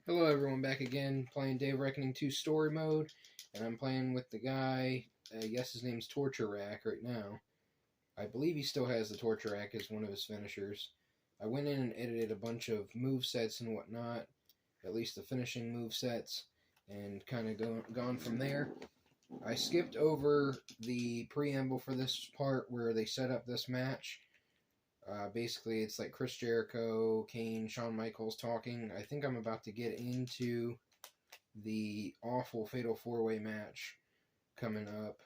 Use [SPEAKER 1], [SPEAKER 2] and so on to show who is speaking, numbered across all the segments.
[SPEAKER 1] Hello everyone, back again, playing Day of Reckoning 2 story mode, and I'm playing with the guy, I guess his name's Torture Rack right now. I believe he still has the Torture Rack as one of his finishers. I went in and edited a bunch of move sets and whatnot, at least the finishing move sets, and kind of gone from there. I skipped over the preamble for this part where they set up this match. Basically, it's like Chris Jericho, Kane, Shawn Michaels talking. I think I'm about to get into the awful Fatal 4-Way match coming up.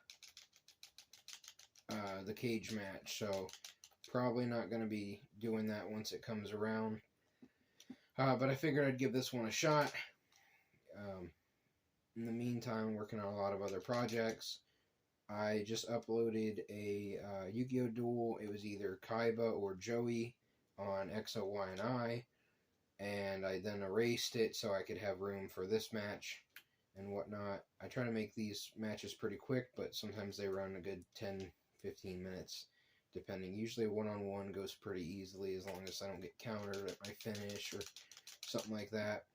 [SPEAKER 1] The cage match. So, probably not going to be doing that once it comes around. But I figured I'd give this one a shot. In the meantime, I'm working on a lot of other projects. I just uploaded a Yu-Gi-Oh! Duel. It was either Kaiba or Joey on XOY and I, and I then erased it so I could have room for this match and whatnot. I try to make these matches pretty quick, but sometimes they run a good 10-15 minutes, depending. Usually a one-on-one goes pretty easily as long as I don't get countered at my finish or something like that.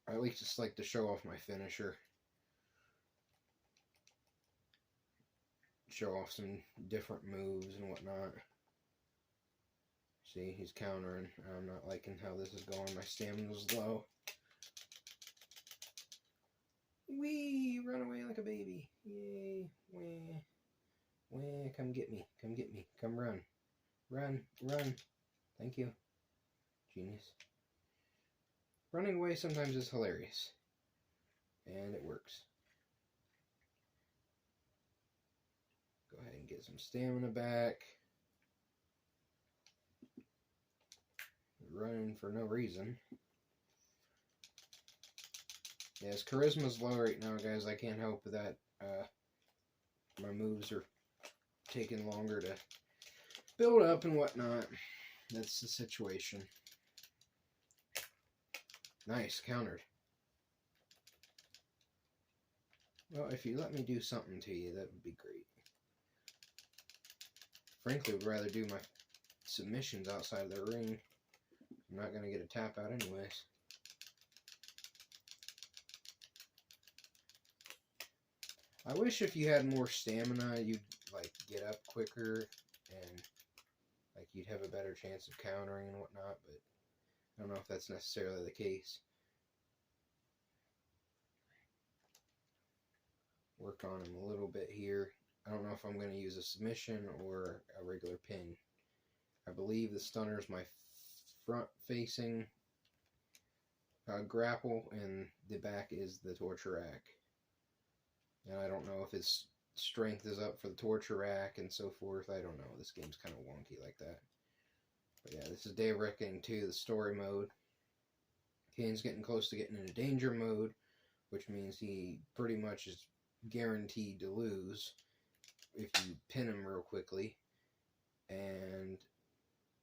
[SPEAKER 1] I at least just like to show off my finisher. Show off some different moves and whatnot. See, he's countering. I'm not liking how this is going. My stamina's low. Wee! Run away like a baby. Yay. Wah. Wah. Come get me. Come get me. Come run. Run. Run. Thank you. Genius. Running away sometimes is hilarious. And it works. Go ahead and get some stamina back. Running for no reason. Yeah, his charisma's low right now, guys. I can't help that. My moves are taking longer to build up and whatnot. That's the situation. Nice, countered. Well, if you let me do something to you, that would be great. Frankly, would rather do my submissions outside of the ring. I'm not going to get a tap out anyways. I wish if you had more stamina, you'd like get up quicker and like you'd have a better chance of countering and whatnot, but I don't know if that's necessarily the case. Work on him a little bit here. I don't know if I'm going to use a submission or a regular pin. I believe the stunner is my front-facing grapple, and the back is the Torture Rack. And I don't know if his strength is up for the Torture Rack and so forth. I don't know. This game's kind of wonky like that. But yeah, this is Day of Reckoning 2, the story mode. Kane's getting close to getting into danger mode, which means he pretty much is guaranteed to lose if you pin him real quickly. And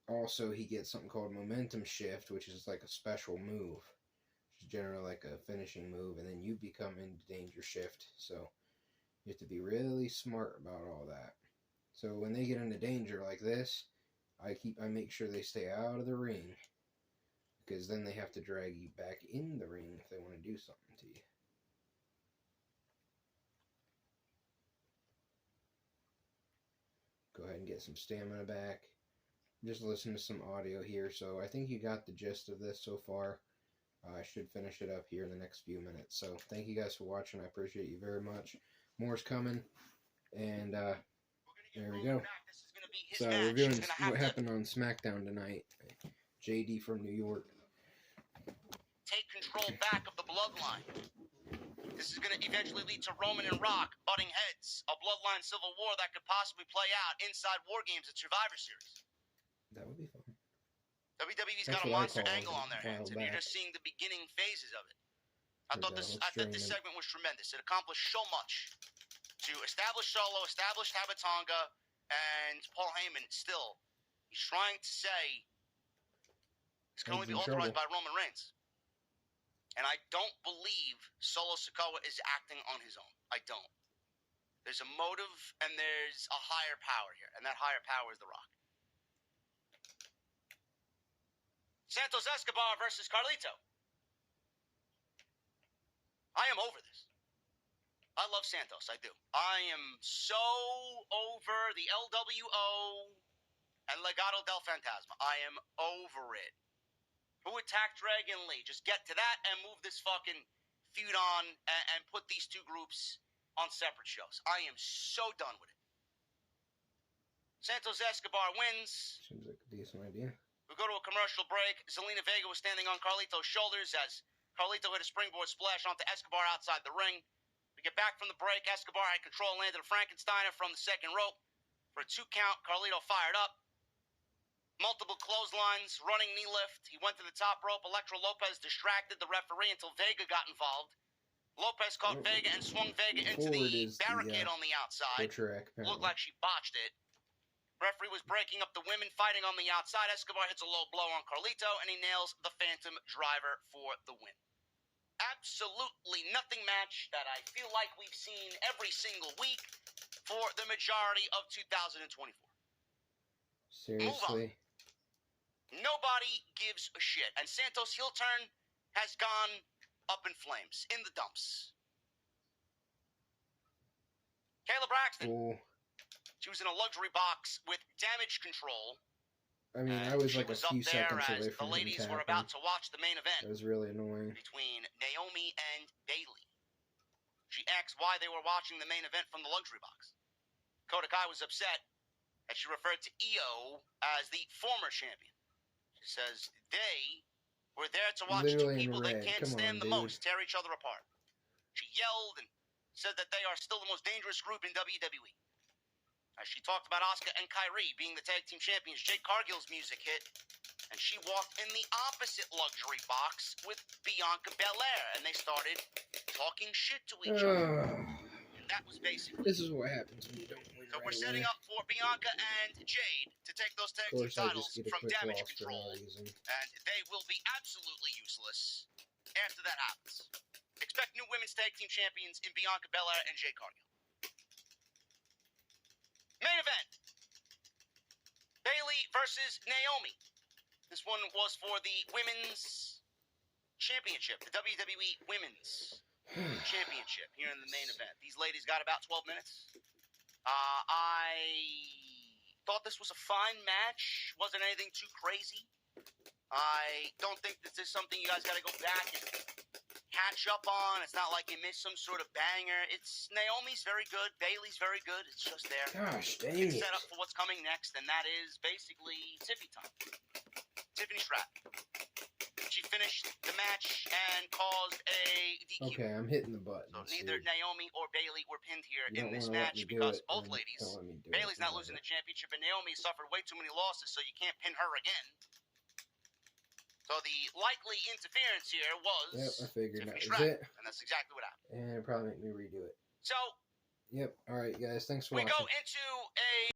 [SPEAKER 1] also he gets something called momentum shift, which is like a special move, which is generally like a finishing move, and then you become into danger shift. So you have to be really smart about all that. So when they get into danger like this, I make sure they stay out of the ring, because then they have to drag you back in the ring if they want to do something to you. Go ahead and get some stamina back. Just listen to some audio here. So I think you got the gist of this so far. I should finish it up here in the next few minutes. So thank you guys for watching. I appreciate you very much. More's coming. And there we go. So reviewing what happened on SmackDown tonight. JD from New York.
[SPEAKER 2] Take control back of the bloodline. This is going to eventually lead to Roman and Rock butting heads. A bloodline civil war that could possibly play out inside War Games at Survivor Series.
[SPEAKER 1] That would be fun.
[SPEAKER 2] WWE's got a monster angle on their hands, and you're just seeing the beginning phases of it. I thought this segment was tremendous. It accomplished so much to establish Solo, establish Tabatanga, and Paul Heyman. Still, he's trying to say this can only be authorized by Roman Reigns. And I don't believe Solo Sikoa is acting on his own. I don't. There's a motive and there's a higher power here, and that higher power is The Rock. Santos Escobar versus Carlito. I am over this. I love Santos. I do. I am so over the LWO and Legado del Fantasma. I am over it. Who attacked Dragon Lee? Just get to that and move this fucking feud on and put these two groups on separate shows. I am so done with it. Santos Escobar wins.
[SPEAKER 1] Seems like a decent idea.
[SPEAKER 2] We go to a commercial break. Zelina Vega was standing on Carlito's shoulders as Carlito hit a springboard splash onto Escobar outside the ring. We get back from the break. Escobar had control, landed a Frankensteiner from the second rope. For a 2 count, Carlito fired up. Multiple clotheslines, running knee lift. He went to the top rope. Electro Lopez distracted the referee until Vega got involved. Lopez caught Vega and swung Vega into the barricade on the outside. Looked like she botched it. Referee was breaking up the women fighting on the outside. Escobar hits a low blow on Carlito, and he nails the Phantom Driver for the win. Absolutely nothing match that I feel like we've seen every single week for the majority of 2024.
[SPEAKER 1] Seriously?
[SPEAKER 2] Nobody gives a shit. And Santos' heel turn has gone up in flames, in the dumps. Kayla Braxton.
[SPEAKER 1] Ooh.
[SPEAKER 2] She was in a luxury box with damage control.
[SPEAKER 1] I mean, I was like a few seconds away from
[SPEAKER 2] the ladies were about to watch the main event.
[SPEAKER 1] That was really annoying.
[SPEAKER 2] Between Naomi and Bayley. She asked why they were watching the main event from the luxury box. Kota Kai was upset as she referred to Io as the former champion. She says they were there to watch two people they can't stand the most tear each other apart. She yelled and said that they are still the most dangerous group in WWE. As she talked about Asuka and Kairi being the tag team champions, Jade Cargill's music hit, and she walked in the opposite luxury box with Bianca Belair, and they started talking shit to each other. And that was basically...
[SPEAKER 1] This is what happens when you don't win.
[SPEAKER 2] So we're setting up for Bianca and Jade to take those tag team titles from Damage Control, and they will be absolutely useless after that happens. Expect new women's tag team champions in Bianca Belair and Jade Cargill. Main event. Bayley versus Naomi. This one was for the Women's Championship, the WWE Women's Championship here in the main event. These ladies got about 12 minutes. I thought this was a fine match. Wasn't anything too crazy. I don't think this is something you guys got to go back and catch up on. It's not like you missed some sort of banger. It's Naomi's very good. Bayley's very good. It's just there.
[SPEAKER 1] Gosh, dang
[SPEAKER 2] it's set up for what's coming next, and that is basically Tiffy time. Tiffany Stratton. She finished the match and caused a DQ.
[SPEAKER 1] Okay, I'm hitting the button.
[SPEAKER 2] So neither Naomi or Bayley were pinned here in this match because both ladies, Bayley's not losing the championship, and Naomi suffered way too many losses, so you can't pin her again. So the likely interference here was
[SPEAKER 1] I figured that was
[SPEAKER 2] it.
[SPEAKER 1] it.
[SPEAKER 2] And that's exactly what happened.
[SPEAKER 1] And it'll probably make me redo it.
[SPEAKER 2] So,
[SPEAKER 1] yep. All right, guys. Thanks for watching.
[SPEAKER 2] We go into a